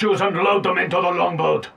Choose and load them into the longboat.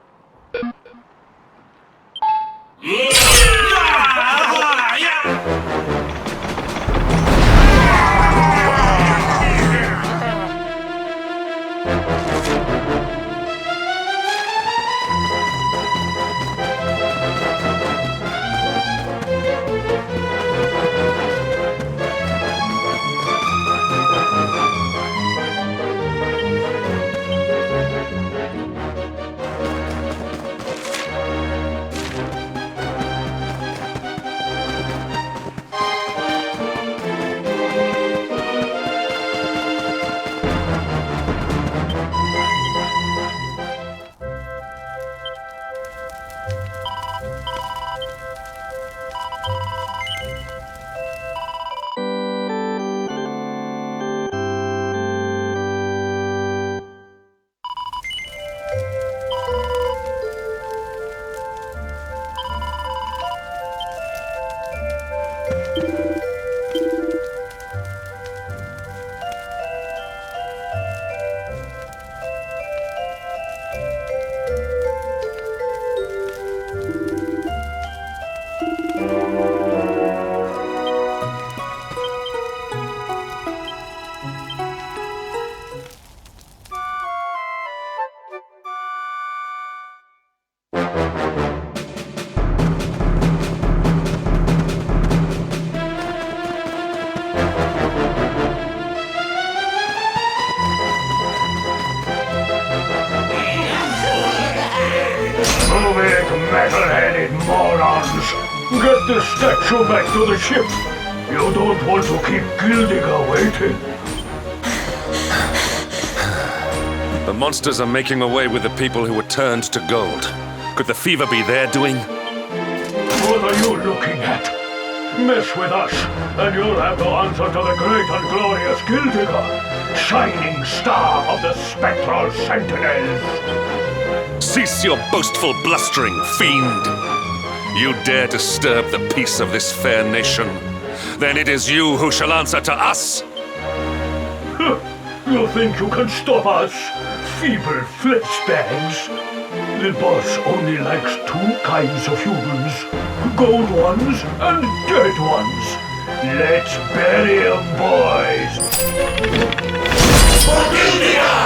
Metal-headed morons! Get the statue back to the ship! You don't want to keep Gildiga waiting. The monsters are making away with the people who were turned to gold. Could the fever be their doing? What are you looking at? Mess with us, and you'll have to answer to the great and glorious Gildiga, shining star of the spectral sentinels! Cease your boastful blustering, fiend! You dare disturb the peace of this fair nation, then it is you who shall answer to us! You think you can stop us, feeble flesh bags? The boss only likes two kinds of humans, gold ones and dead ones. Let's bury 'em, boys! For Gildiga!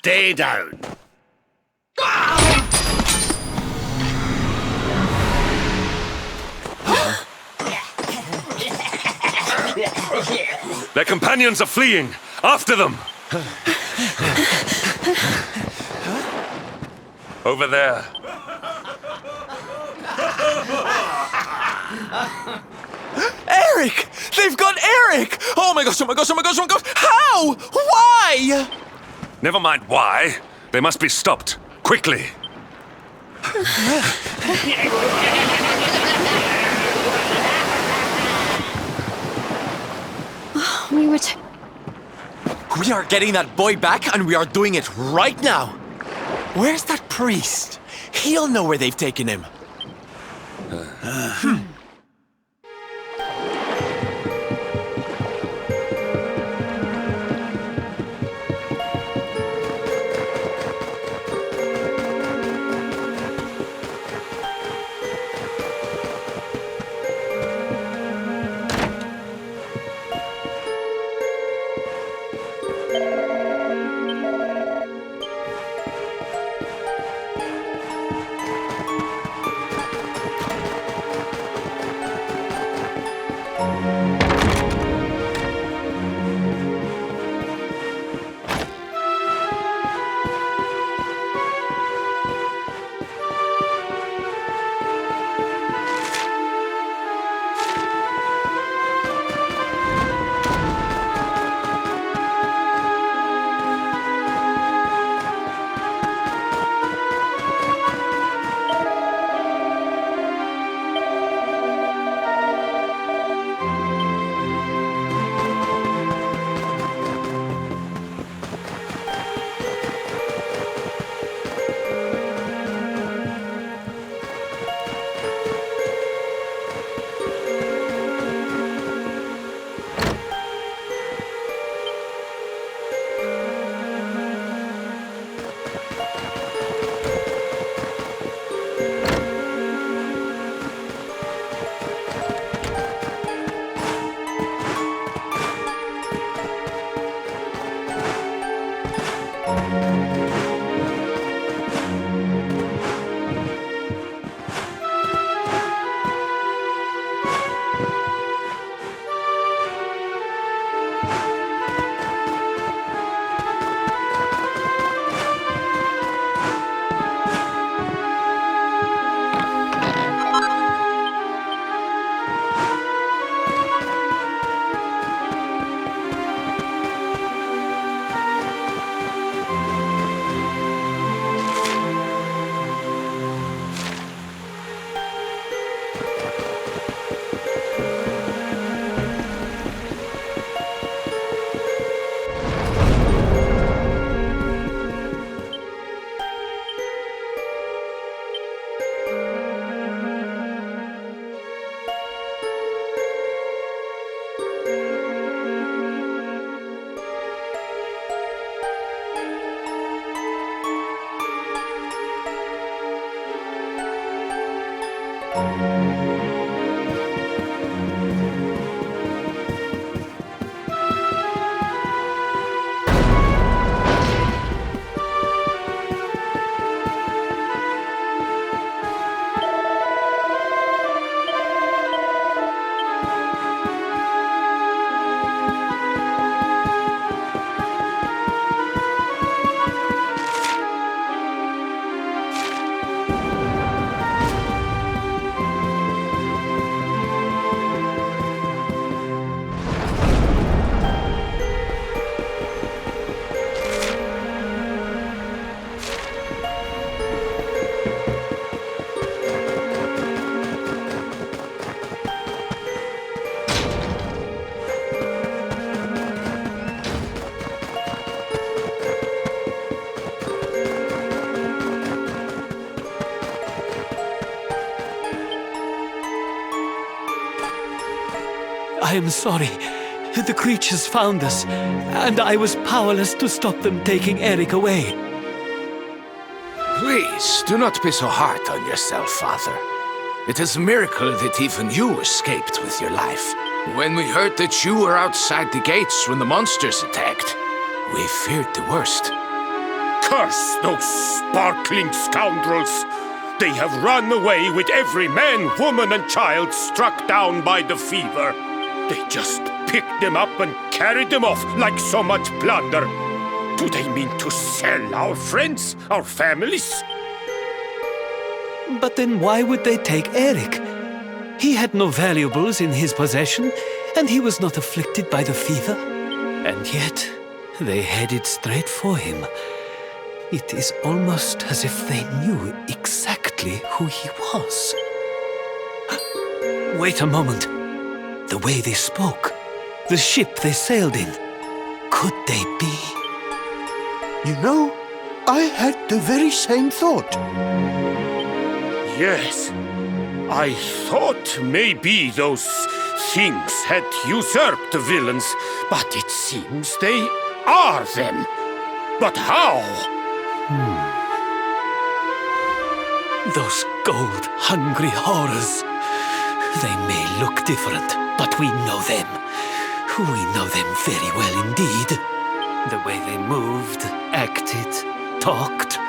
Stay down. Their companions are fleeing! After them! Over there. Eric! They've got Eric! Oh my gosh, oh my gosh, oh my gosh, oh my gosh! How? Why? Never mind why. They must be stopped. Quickly. We are getting that boy back, and we are doing it right now. Where's that priest? He'll know where they've taken him. I am sorry. The creatures found us, and I was powerless to stop them taking Eric away. Please, do not be so hard on yourself, Father. It is a miracle that even you escaped with your life. When we heard that you were outside the gates when the monsters attacked, we feared the worst. Curse those sparkling scoundrels! They have run away with every man, woman, and child struck down by the fever. They just picked them up and carried them off like so much plunder. Do they mean to sell our friends, our families? But then why would they take Eric? He had no valuables in his possession, and he was not afflicted by the fever. And yet, they headed straight for him. It is almost as if they knew exactly who he was. Wait a moment. The way they spoke, the ship they sailed in, could they be? You know, I had the very same thought. Yes. I thought maybe those things had usurped the villains, but it seems they are them. But how? Those gold-hungry horrors. They may look different, but we know them. We know them very well indeed. The way they moved, acted, talked.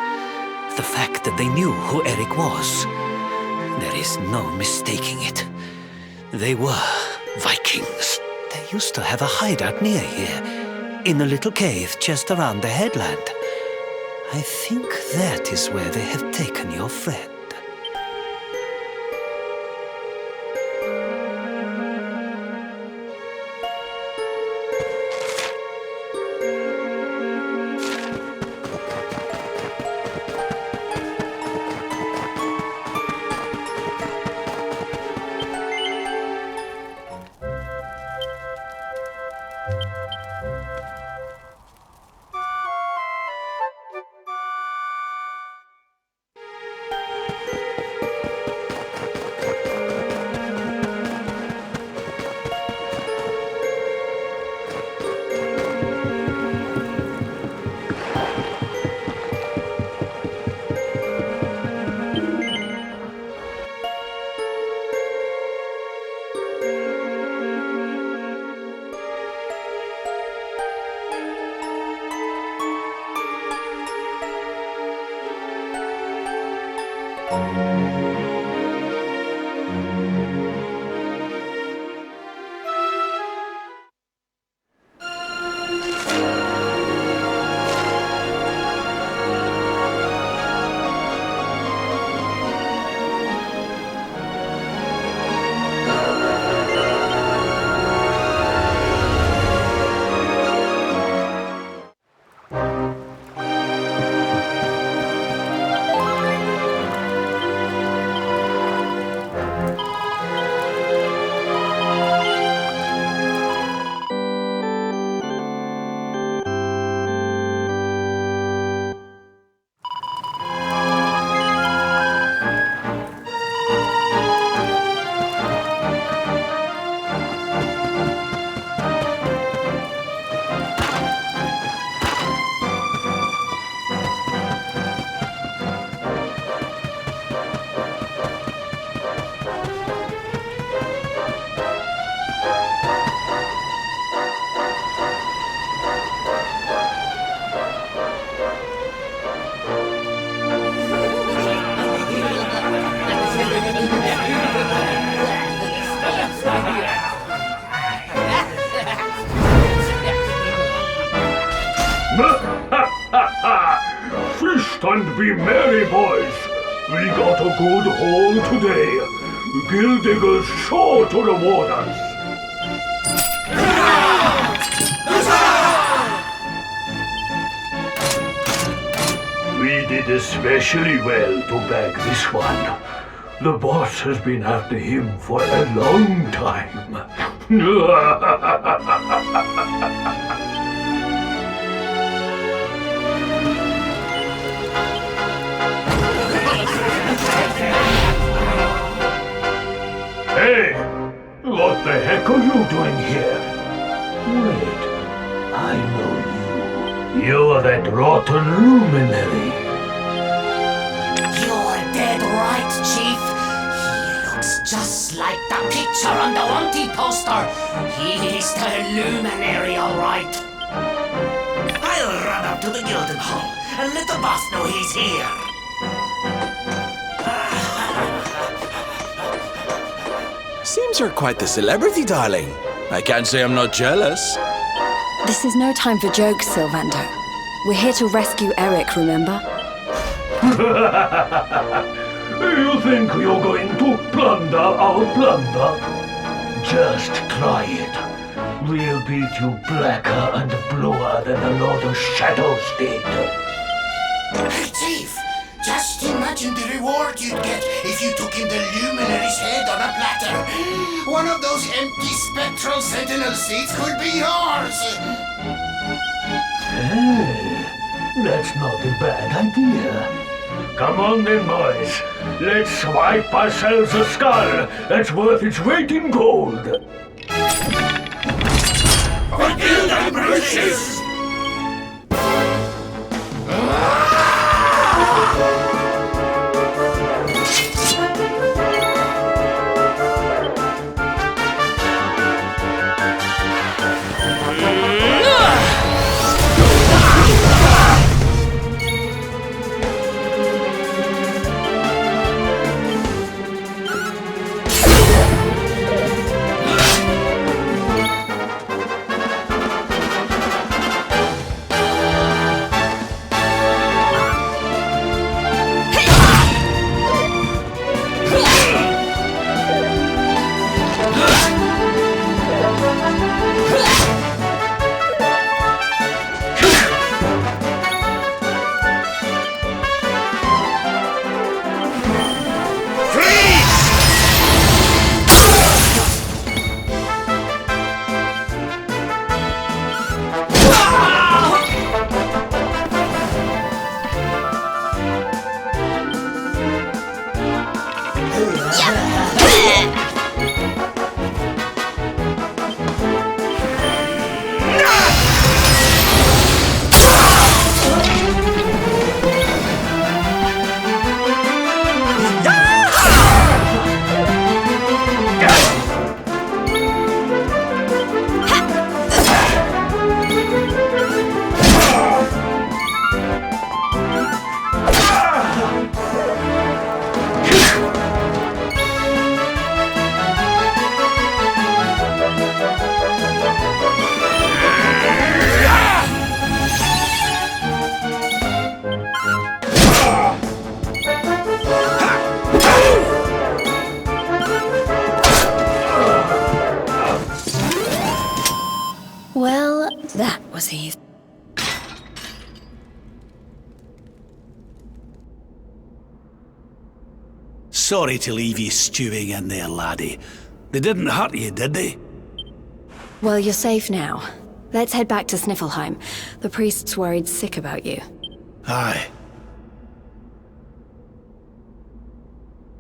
The fact that they knew who Eric was. There is no mistaking it. They were Vikings. They used to have a hideout near here, in a little cave just around the headland. I think that is where they have taken your friend. Feast and be merry, boys. We got a good haul today. Gildigger's sure to reward us. We did especially well to bag this one. The boss has been after him for a long time. Hey! What the heck are you doing here? Wait, I know you. You're that rotten luminary. You're dead right, Chief. He looks just like the picture on the wanted poster. He's the luminary, all right. I'll run up to the Gilden Hall and let the boss know he's here. Seems you're quite the celebrity, darling. I can't say I'm not jealous. This is no time for jokes, Sylvander. We're here to rescue Eric, remember? You think you're going to plunder our plunder? Just try it. We'll beat you blacker and bluer than the Lord of Shadows did. Hey, Chief! Just imagine the reward you'd get if you took in the Luminary's head on a platter. One of those empty spectral sentinel seats could be yours! Hey, that's not a bad idea. Come on then, boys. Let's swipe ourselves a skull that's worth its weight in gold. For Gilden Bruises! Well, that was easy. Sorry to leave you stewing in there, laddie. They didn't hurt you, did they? Well, you're safe now. Let's head back to Sniffelheim. The priest's worried sick about you. Aye.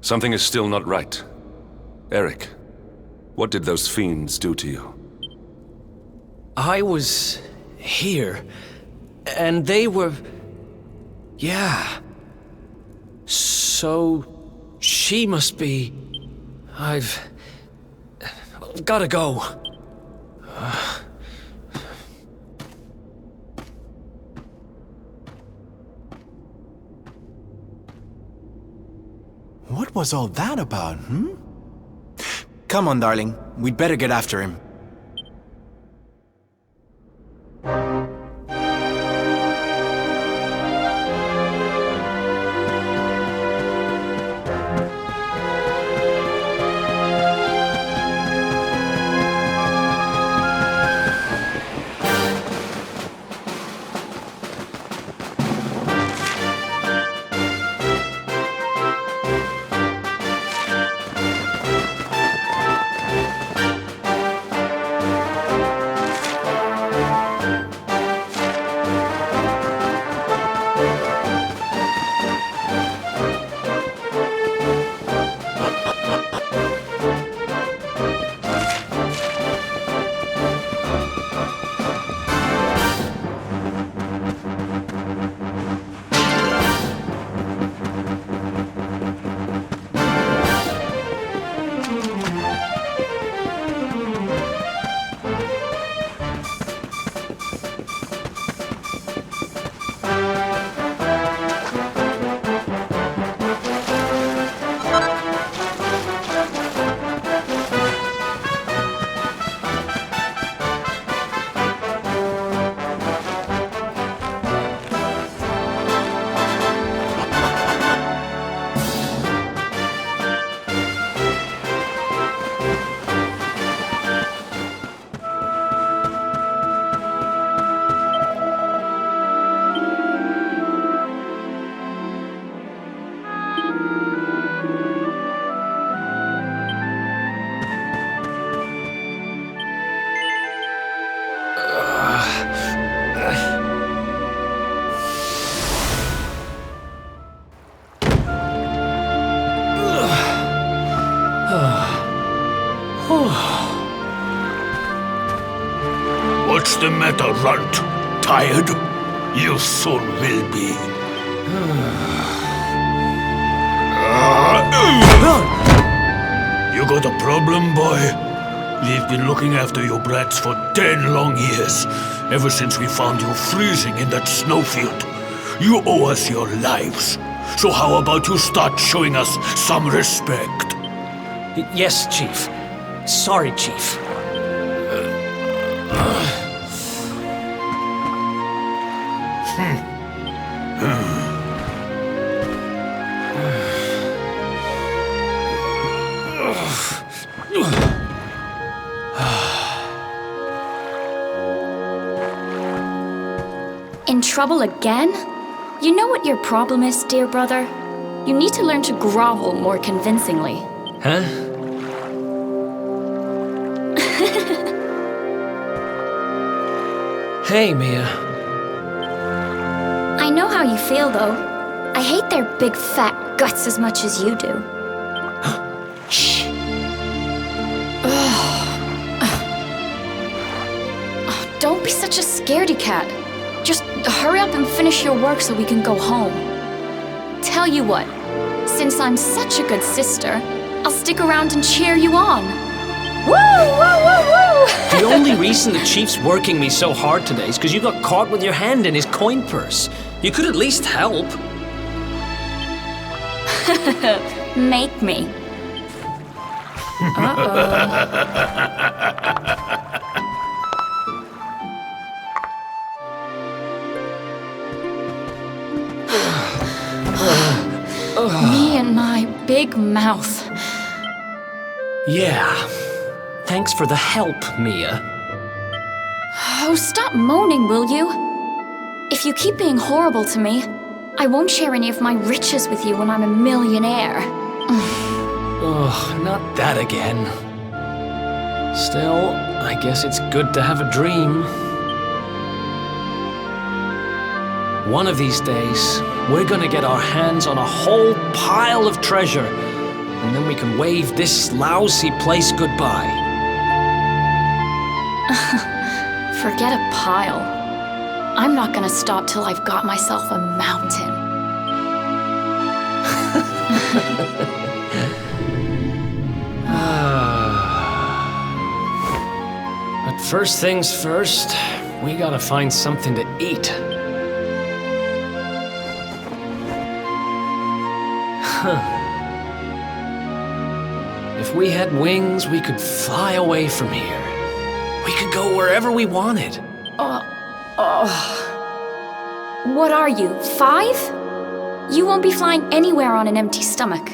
Something is still not right. Eric, what did those fiends do to you? I was here, and they were... Yeah. So, she must be... I've... gotta go. What was all that about, Come on, darling. We'd better get after him. What's the matter, Runt? Tired? You soon will be. You got a problem, boy? We've been looking after you brats for 10 long years, ever since we found you freezing in that snowfield. You owe us your lives. So how about you start showing us some respect? Yes, Chief. Sorry, Chief. In trouble again? You know what your problem is, dear brother? You need to learn to grovel more convincingly. Huh? Hey, Mia. I know how you feel, though. I hate their big fat guts as much as you do. Shh. Don't be such a scaredy cat. Just hurry up and finish your work so we can go home. Tell you what, since I'm such a good sister, I'll stick around and cheer you on. Woo! Woo! Woo! Woo! The only reason the Chief's working me so hard today is because you got caught with your hand in his coin purse. You could at least help. Make me. Me and my big mouth. Yeah. Thanks for the help, Mia. Oh, stop moaning, will you? If you keep being horrible to me, I won't share any of my riches with you when I'm a millionaire. Ugh, not that again. Still, I guess it's good to have a dream. One of these days, we're gonna get our hands on a whole pile of treasure, and then we can wave this lousy place goodbye. Forget a pile. I'm not gonna stop till I've got myself a mountain. But first things first, we gotta find something to eat. If we had wings, we could fly away from here. We could go wherever we wanted. What are you, 5? You won't be flying anywhere on an empty stomach.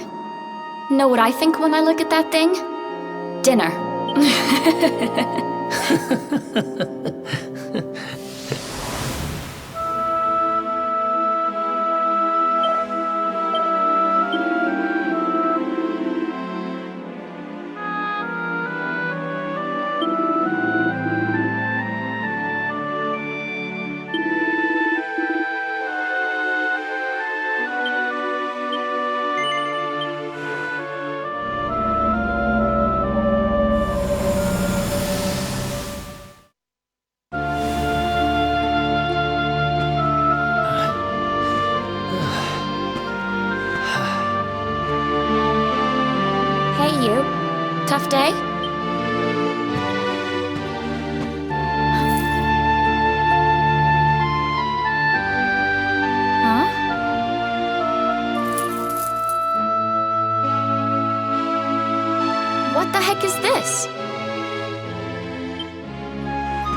Know what I think when I look at that thing? Dinner. Hey, you. Tough day? Huh? What the heck is this?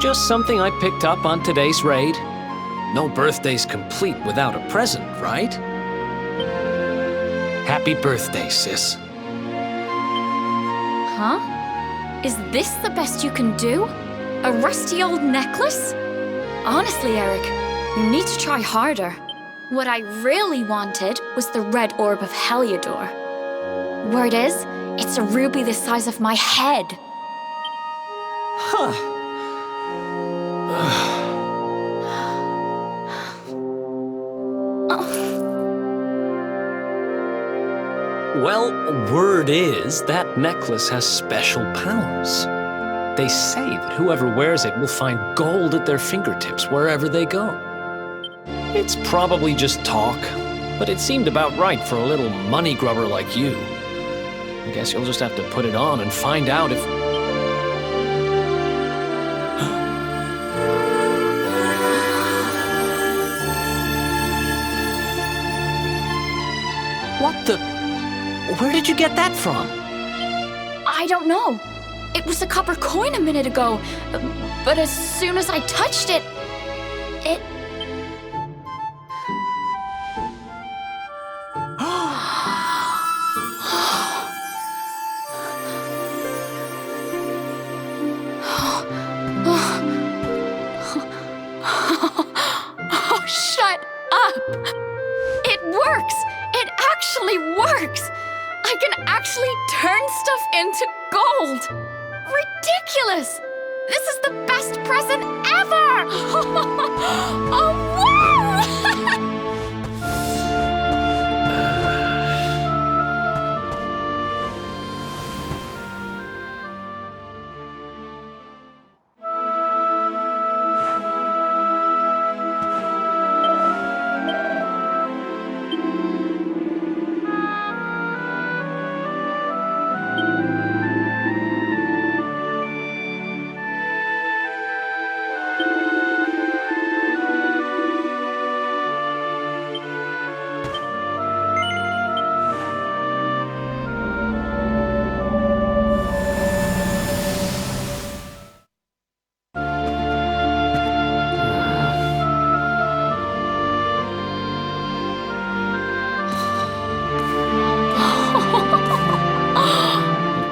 Just something I picked up on today's raid. No birthday's complete without a present, right? Happy birthday, sis. Huh? Is this the best you can do? A rusty old necklace? Honestly, Eric, you need to try harder. What I really wanted was the red orb of Heliodor. Word is, it's a ruby the size of my head. Huh. Well, Word is that necklace has special powers. They say that whoever wears it will find gold at their fingertips wherever they go. It's probably just talk, but it seemed about right for a little money grubber like you. I guess you'll just have to put it on and find out if... What the... Where did you get that from? I don't know. It was a copper coin a minute ago, but as soon as I touched it, it... Oh, shut up! It works! It actually works! I can actually turn stuff into gold! Ridiculous! This is the best present ever! Oh, wow!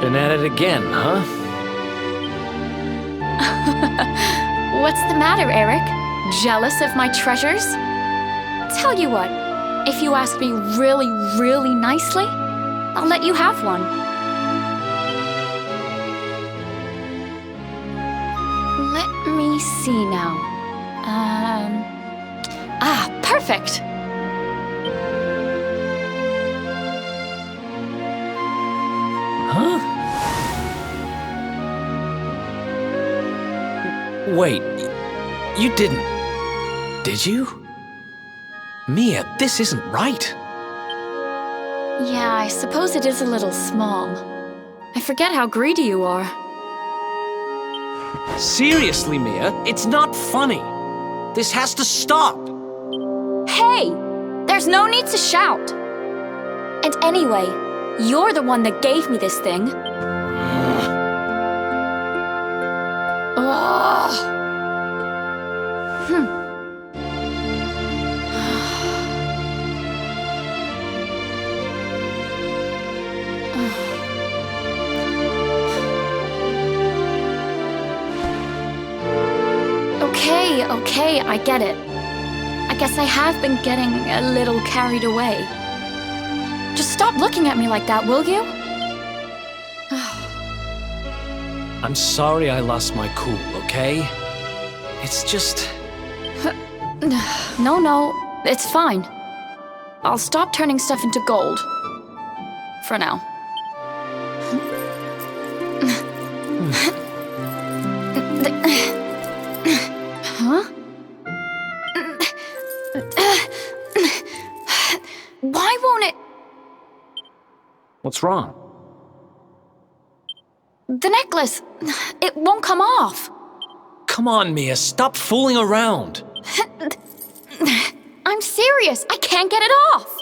Been at it again, huh? What's the matter, Eric? Jealous of my treasures? Tell you what, if you ask me really, really nicely, I'll let you have one. Let me see now. Perfect! Huh? Wait, you didn't... Did you? Mia, this isn't right. Yeah, I suppose it is a little small. I forget how greedy you are. Seriously, Mia, it's not funny. This has to stop. Hey! There's no need to shout. And anyway, you're the one that gave me this thing. Okay, I get it. I guess I have been getting a little carried away. Just stop looking at me like that, will you? I'm sorry I lost my cool, okay? It's just... No, it's fine. I'll stop turning stuff into gold. For now. Huh? Why won't it... What's wrong? The necklace, it won't come off. Come on, Mia, stop fooling around. I'm serious, I can't get it off.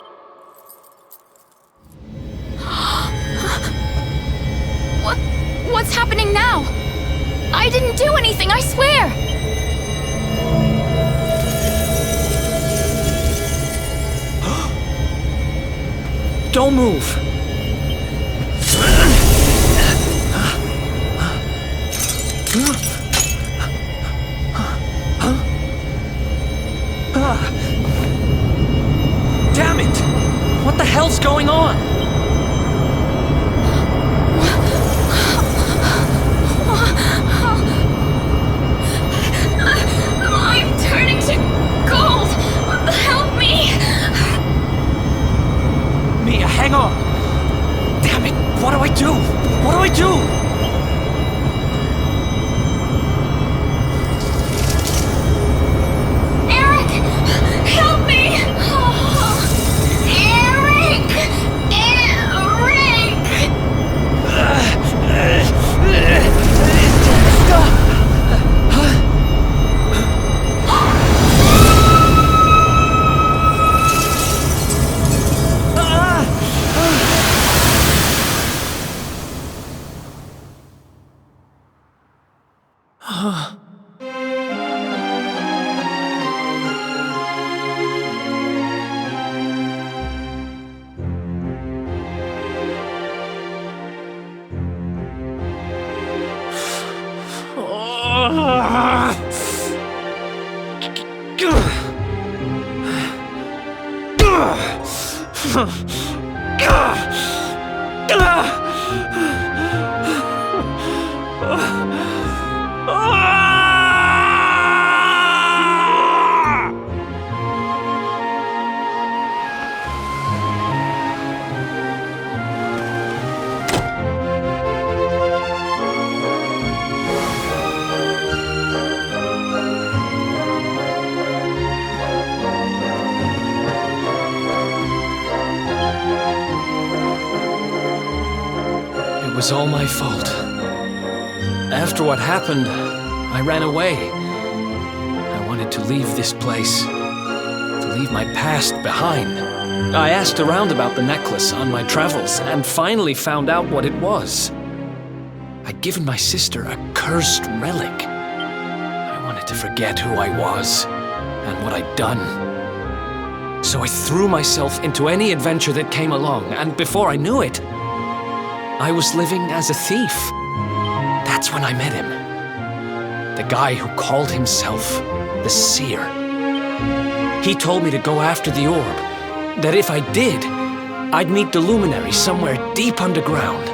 What's happening now? I didn't do anything, I swear. Don't move. Damn it! What the hell's going on? I'm turning to gold! Help me! Mia, hang on! It was all my fault. After what happened, I ran away. I wanted to leave this place, to leave my past behind. I asked around about the necklace on my travels and finally found out what it was. I'd given my sister a cursed relic. I wanted to forget who I was and what I'd done. So I threw myself into any adventure that came along, and before I knew it, I was living as a thief. That's when I met him. The guy who called himself the Seer. He told me to go after the orb, that if I did, I'd meet the luminary somewhere deep underground,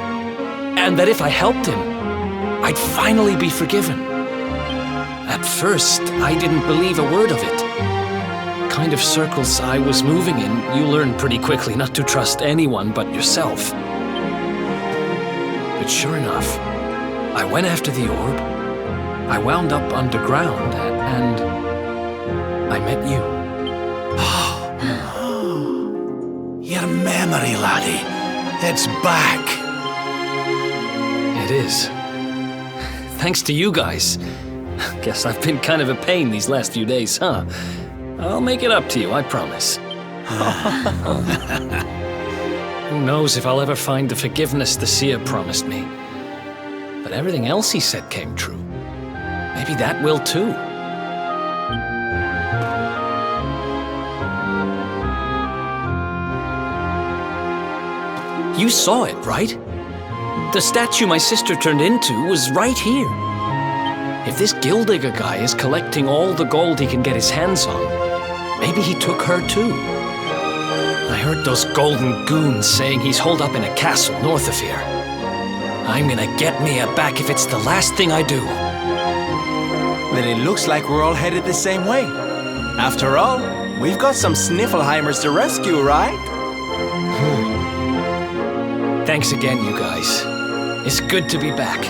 and that if I helped him, I'd finally be forgiven. At first, I didn't believe a word of it. Kind of circles I was moving in, you learn pretty quickly not to trust anyone but yourself. But sure enough, I went after the orb, I wound up underground, and I met you. Your memory, laddie. It's back. It is. Thanks to you guys. Guess I've been kind of a pain these last few days, huh? I'll make it up to you, I promise. Who knows if I'll ever find the forgiveness the Seer promised me. But everything else he said came true. Maybe that will too. You saw it, right? The statue my sister turned into was right here. If this Gildigger guy is collecting all the gold he can get his hands on, maybe he took her too. I heard those golden goons saying he's holed up in a castle north of here. I'm gonna get Mia back if it's the last thing I do. Then it looks like we're all headed the same way. After all, we've got some Sniffelheimers to rescue, right? Thanks again, you guys. It's good to be back.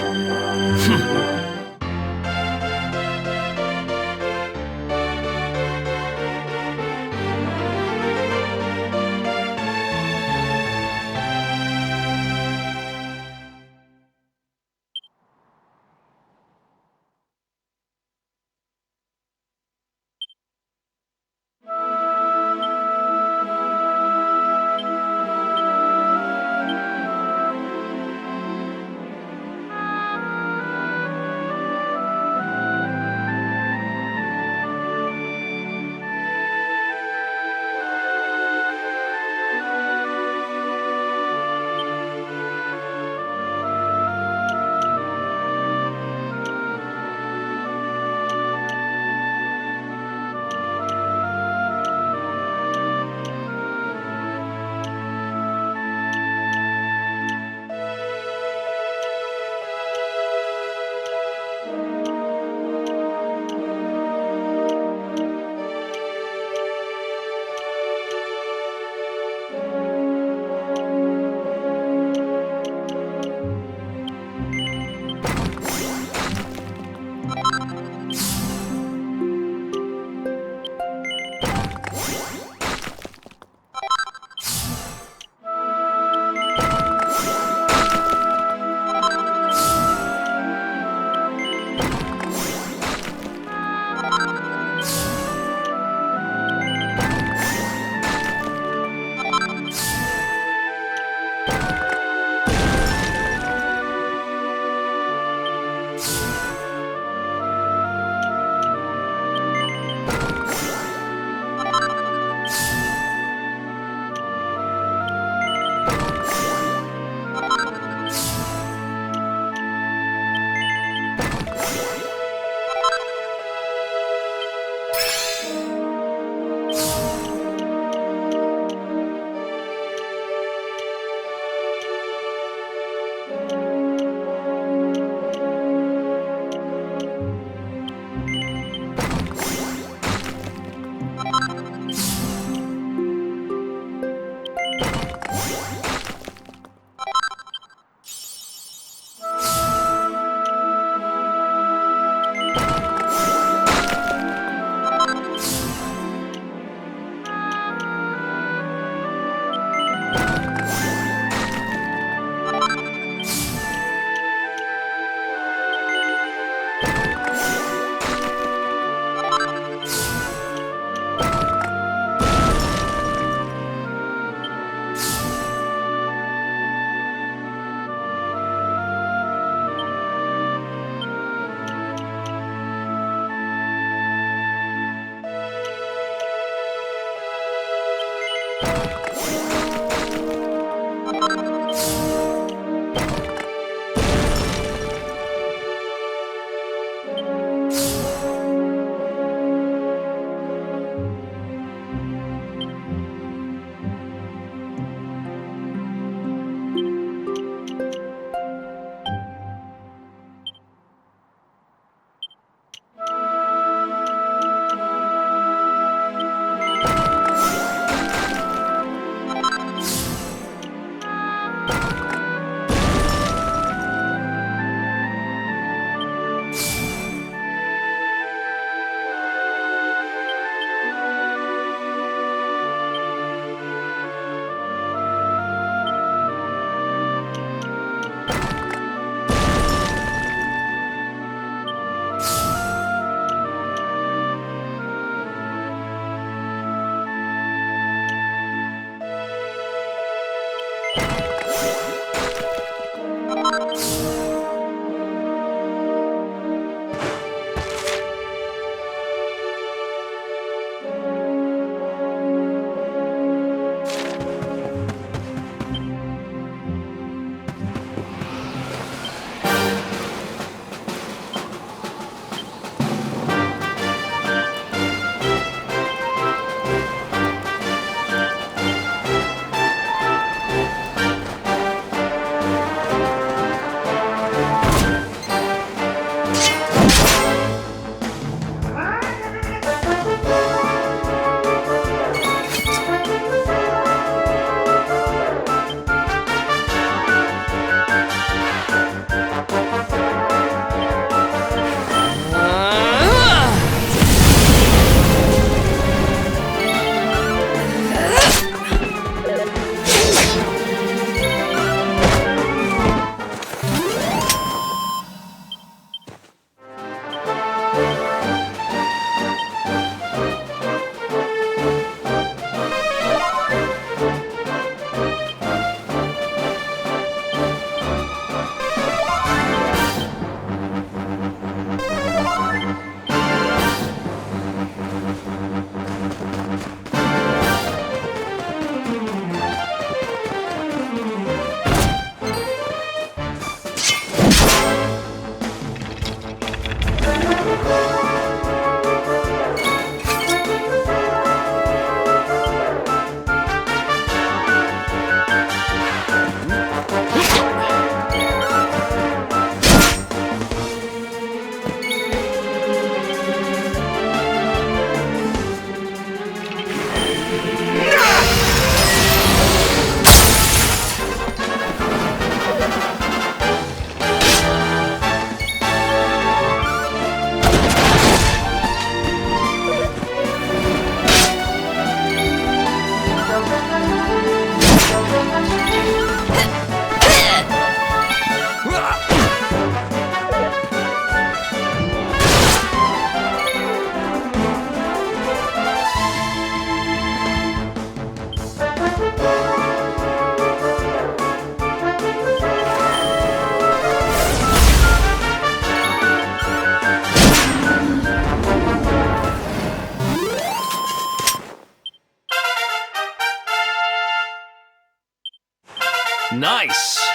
Nice!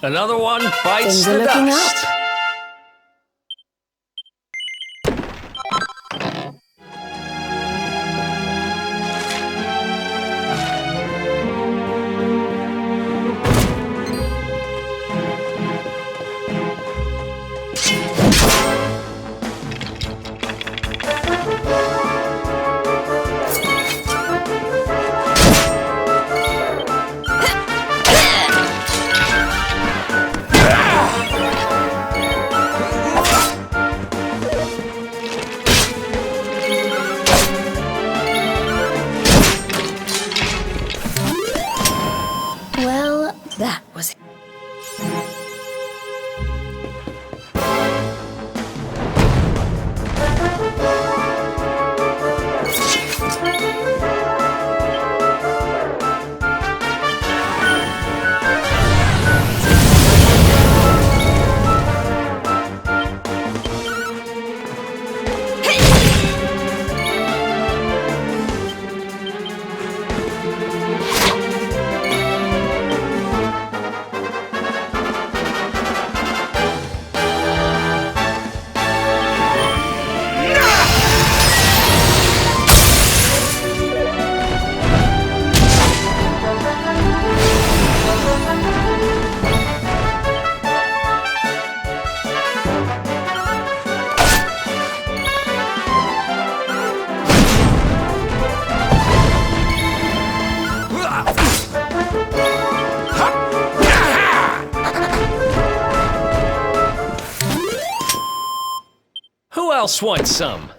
Another one bites the dust. else wants some?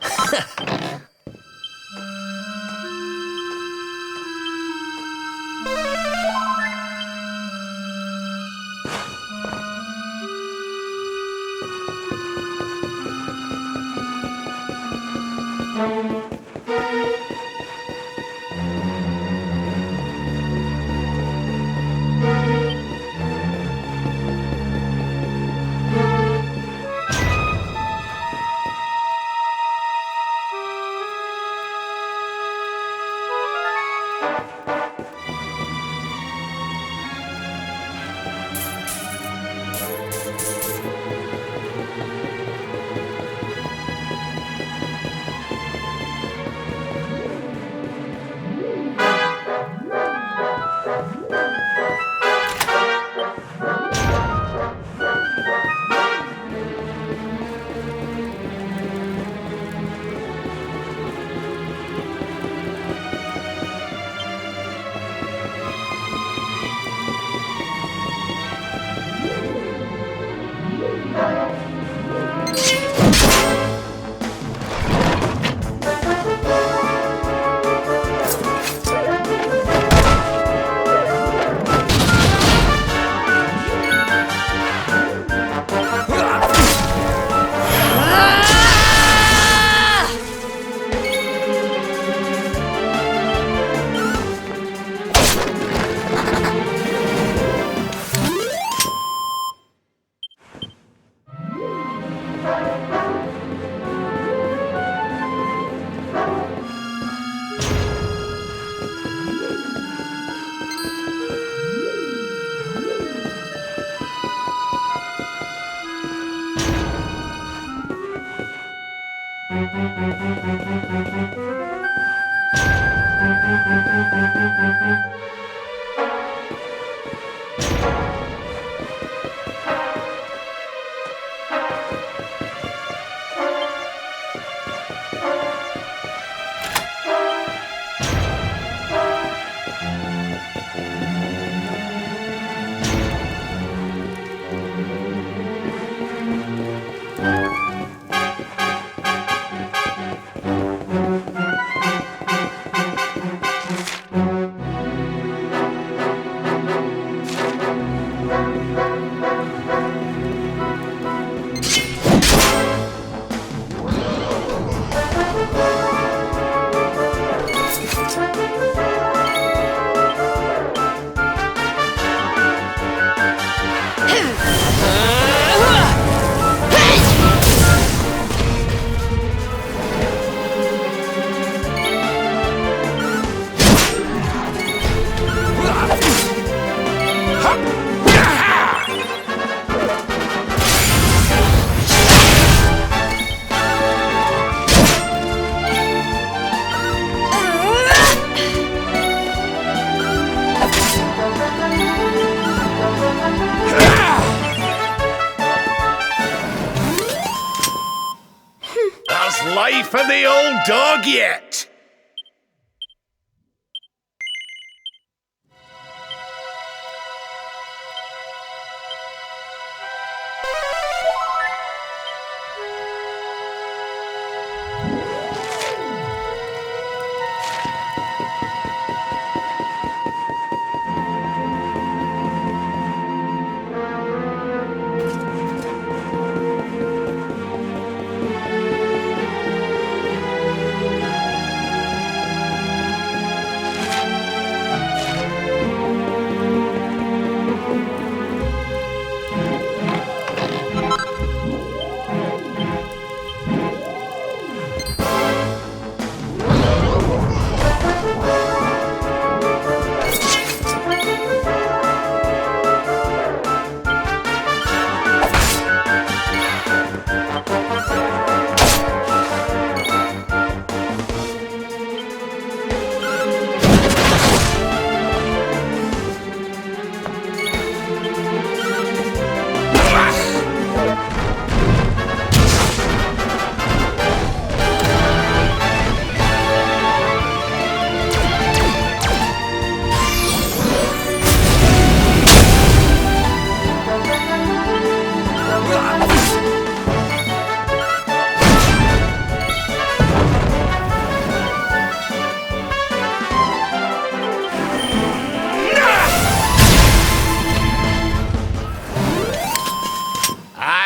Life of the old dog yet?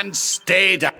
and stay down.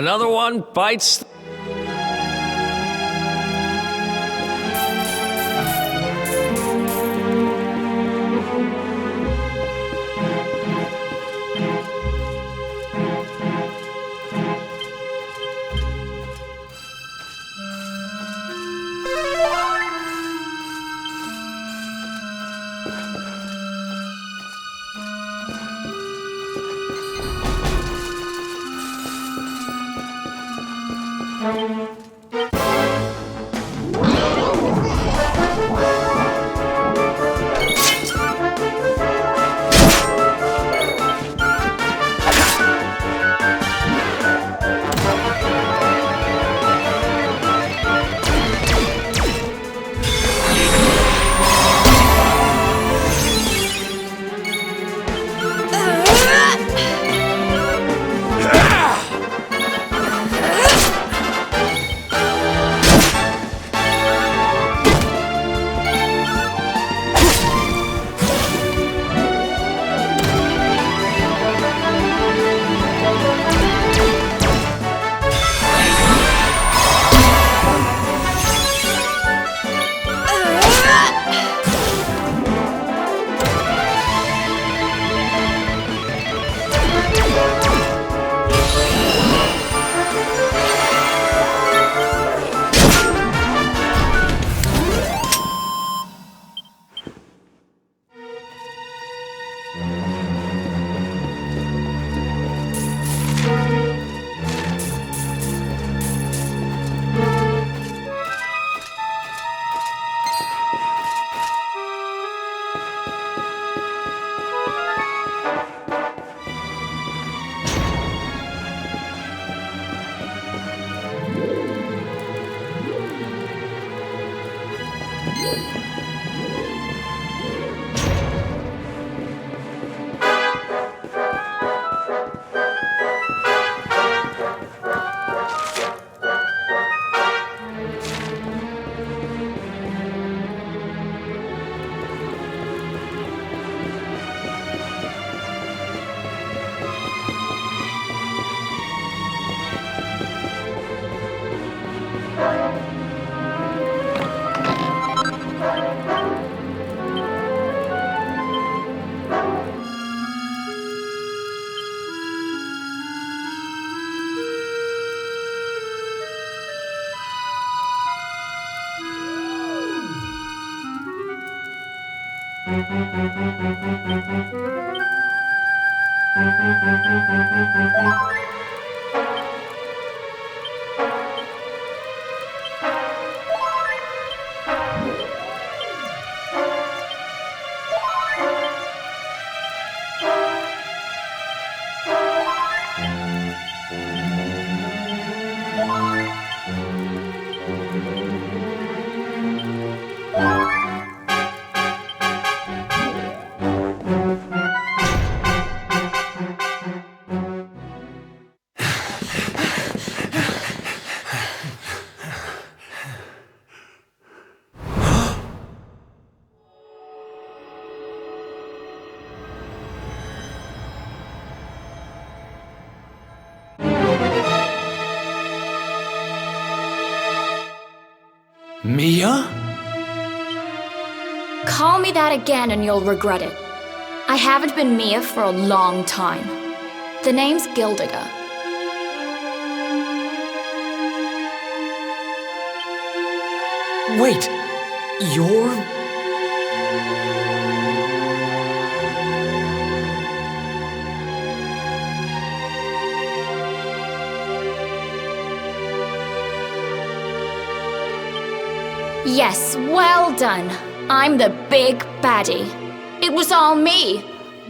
Another one bites. Mia? Call me that again and you'll regret it. I haven't been Mia for a long time. The name's Gildiga. Wait, you're... Yes, well done. I'm the big baddie. It was all me.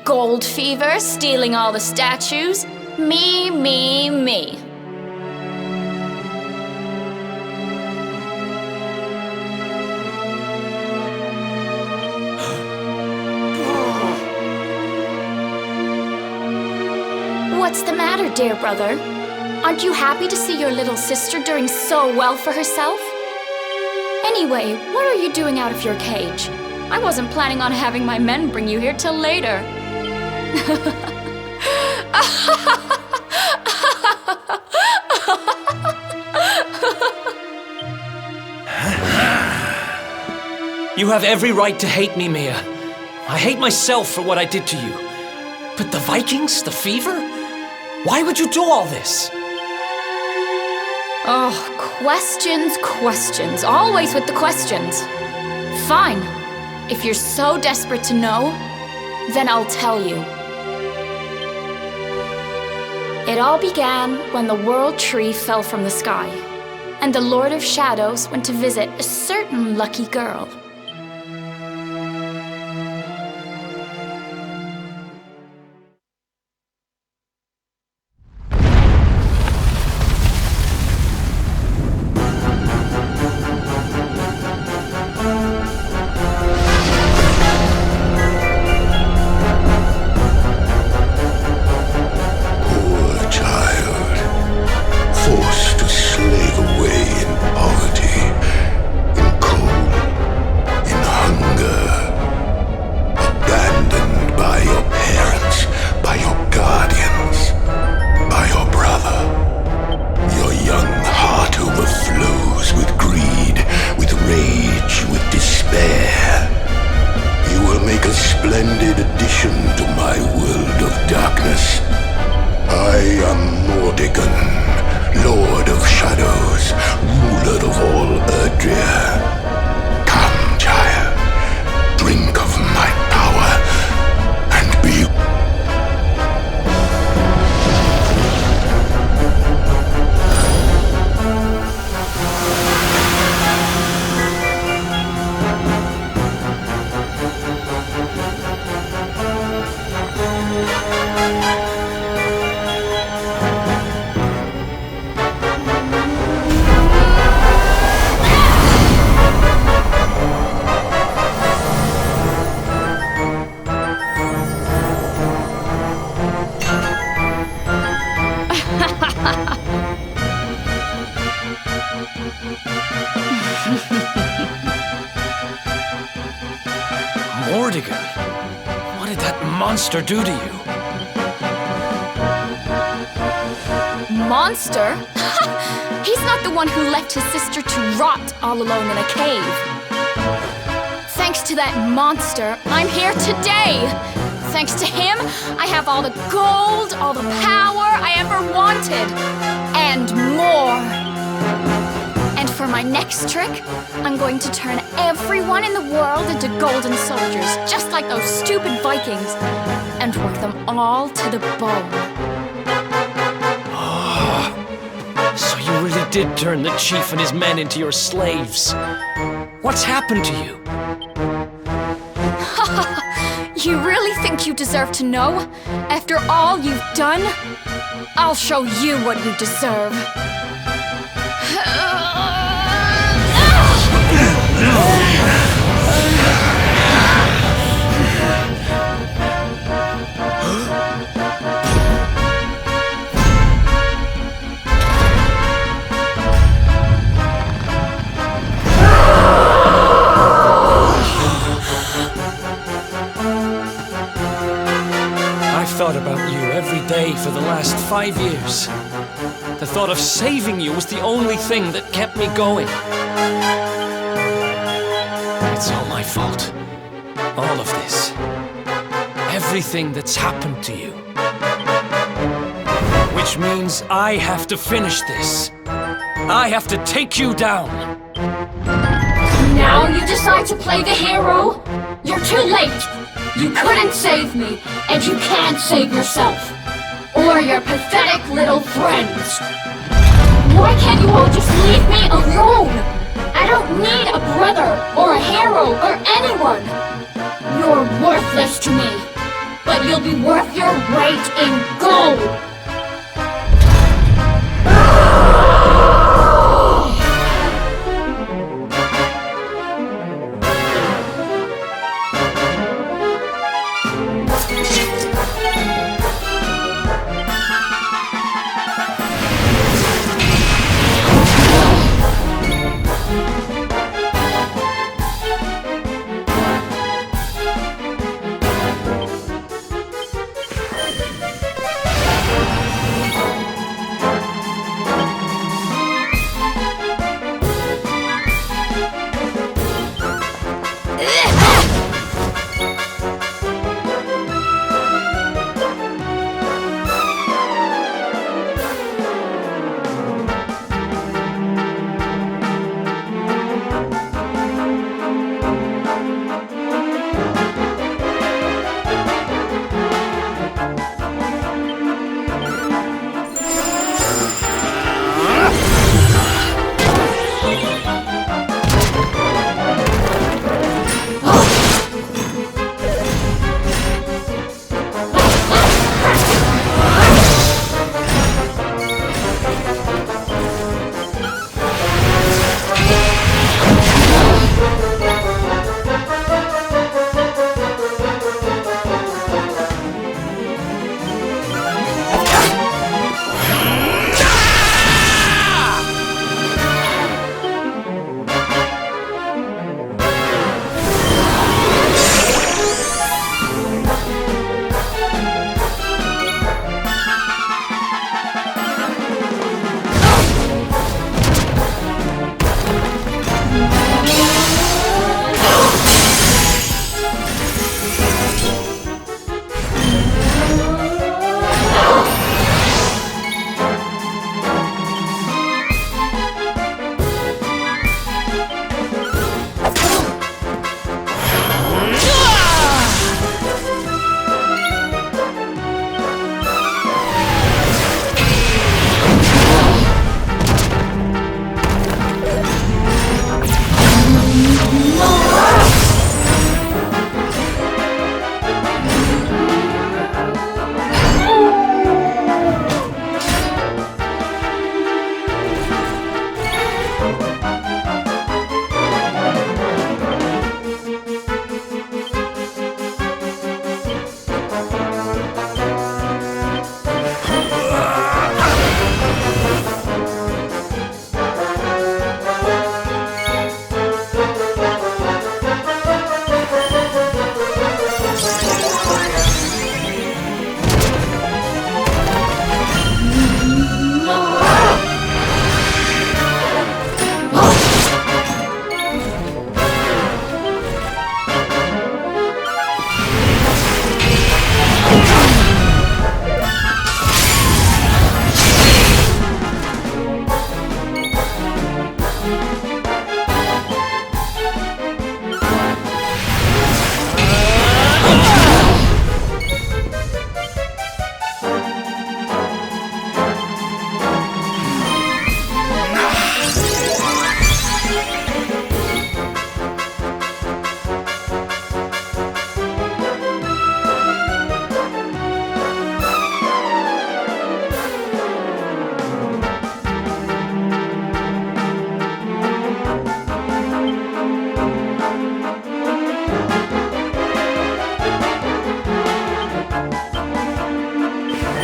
Gold fever, stealing all the statues. Me. What's the matter, dear brother? Aren't you happy to see your little sister doing so well for herself? Anyway, what are you doing out of your cage? I wasn't planning on having my men bring you here till later. You have every right to hate me, Mia. I hate myself for what I did to you. But the Vikings? The fever? Why would you do all this? Oh, questions, questions. Always with the questions. Fine. If you're so desperate to know, then I'll tell you. It all began when the World Tree fell from the sky, and the Lord of Shadows went to visit a certain lucky girl. Mordigan, what did that monster do to you? Monster? He's not the one who left his sister to rot all alone in a cave. Thanks to that monster, I'm here today. Thanks to him, I have all the gold, all the power I ever wanted, and more. And for my next trick, I'm going to turn everyone in the world into golden soldiers, just like those stupid Vikings, and work them all to the bone. So you really did turn the chief and his men into your slaves. What's happened to you? You really think you deserve to know? After all you've done? I'll show you what you deserve. I've thought about you every day for the last 5 years. The thought of saving you was the only thing that kept me going. It's all my fault. All of this. Everything that's happened to you. Which means I have to finish this. I have to take you down. Now you decide to play the hero? You're too late. You couldn't save me, and you can't save yourself. Or your pathetic little friends. Why can't you all just leave me alone? I don't need a brother, or a hero, or anyone. You're worthless to me, but you'll be worth your weight in gold.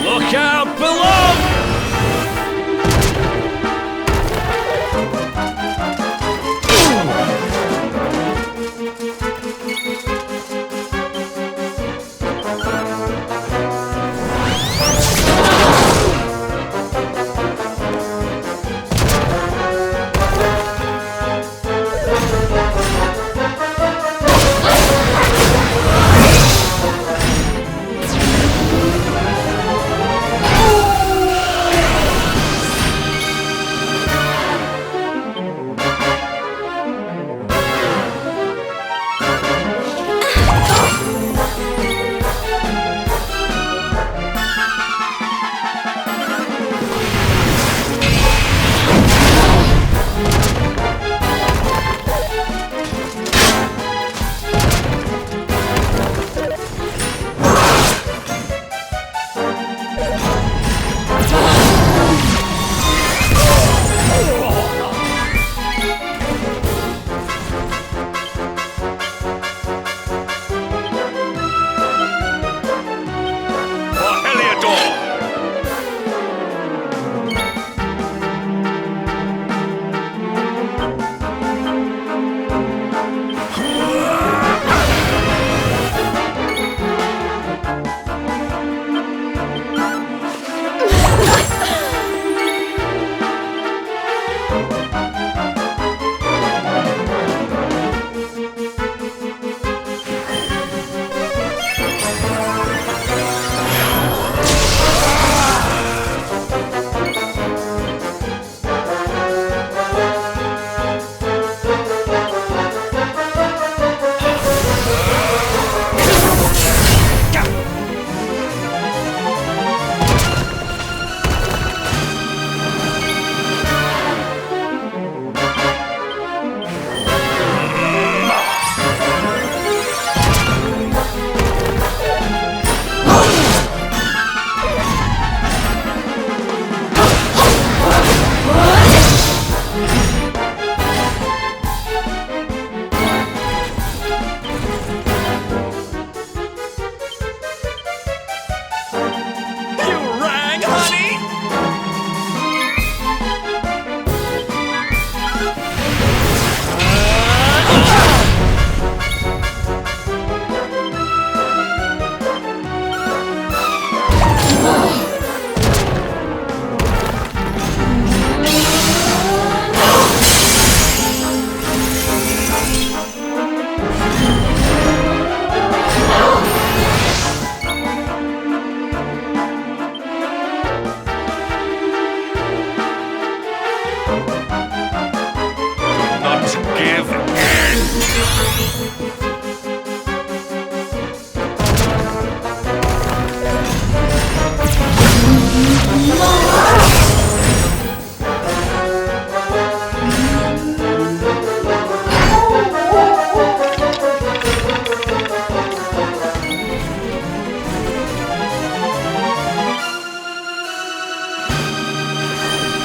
Look out below!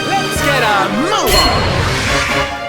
Let's get a move on!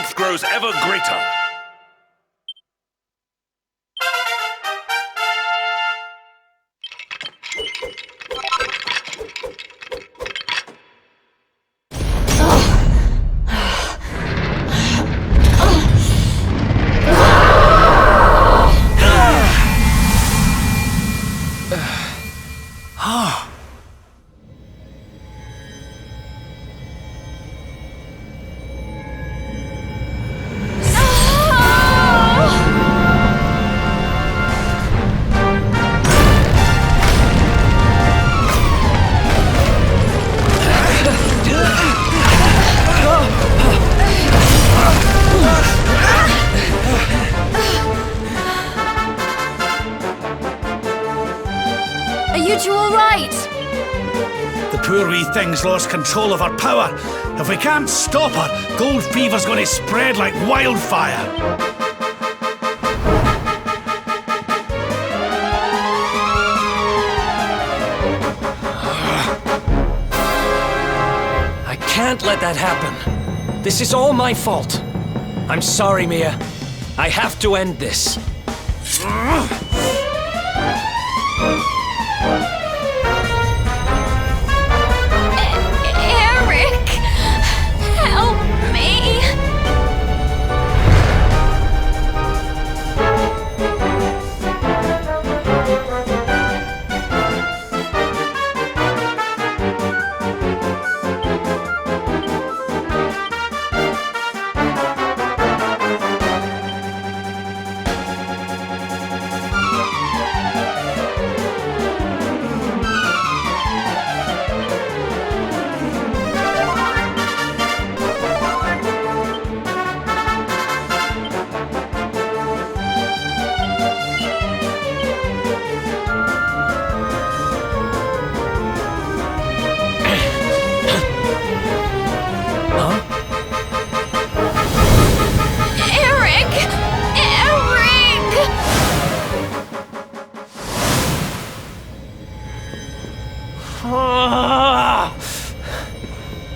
strength grows ever greater. Are you two all right? The poor wee thing's lost control of her power. If we can't stop her, gold fever's gonna spread like wildfire. I can't let that happen. This is all my fault. I'm sorry, Mia. I have to end this. Eric! Help me!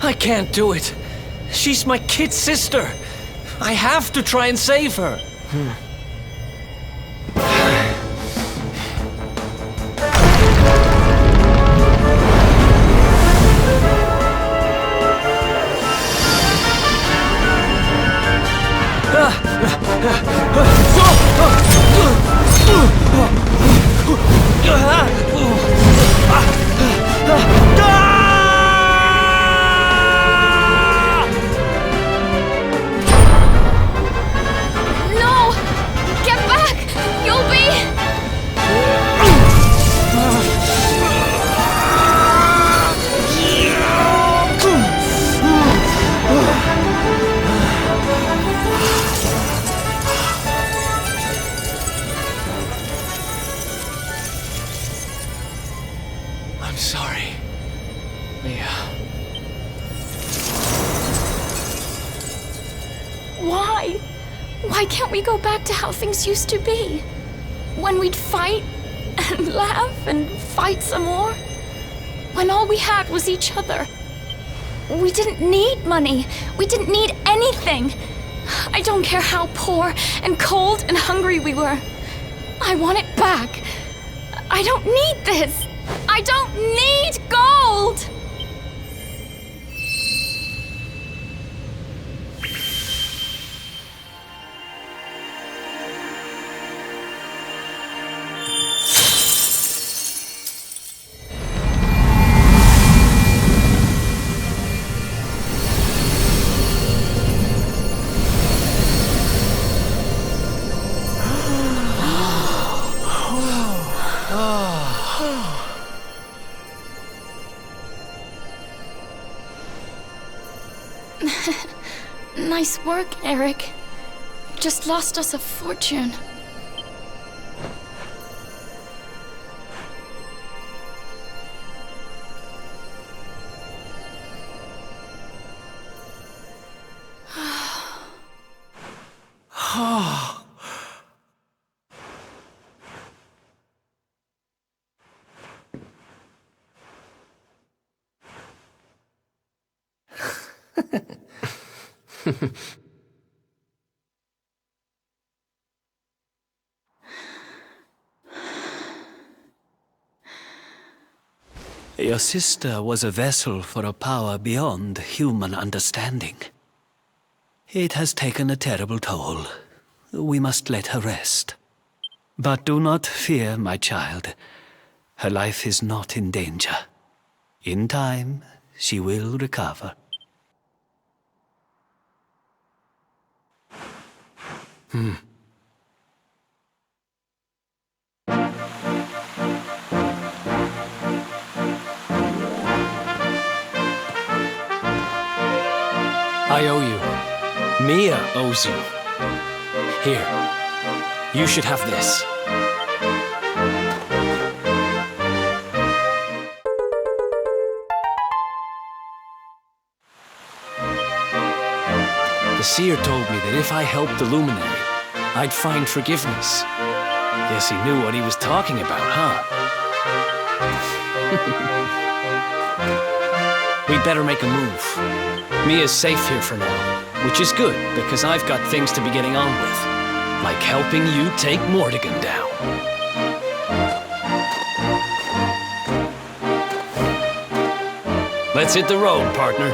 I can't do it. She's my kid sister. I have to try and save her. No! Get back! You'll be... I'm sorry, Mia. Why? Why can't we go back to how things used to be? When we'd fight and laugh and fight some more? When all we had was each other. We didn't need money. We didn't need anything. I don't care how poor and cold and hungry we were. I want it back. I don't need this. I don't need gold! Nice work, Eric. You just lost us a fortune. Your sister was a vessel for a power beyond human understanding. It has taken a terrible toll. We must let her rest. But do not fear, my child. Her life is not in danger. In time, she will recover. I owe you. Mia owes you. Here. You should have this. The seer told me that if I helped the Luminary, I'd find forgiveness. Guess he knew what he was talking about, huh? We'd better make a move. Mia's safe here for now, which is good, because I've got things to be getting on with, like helping you take Mortigan down. Let's hit the road, partner.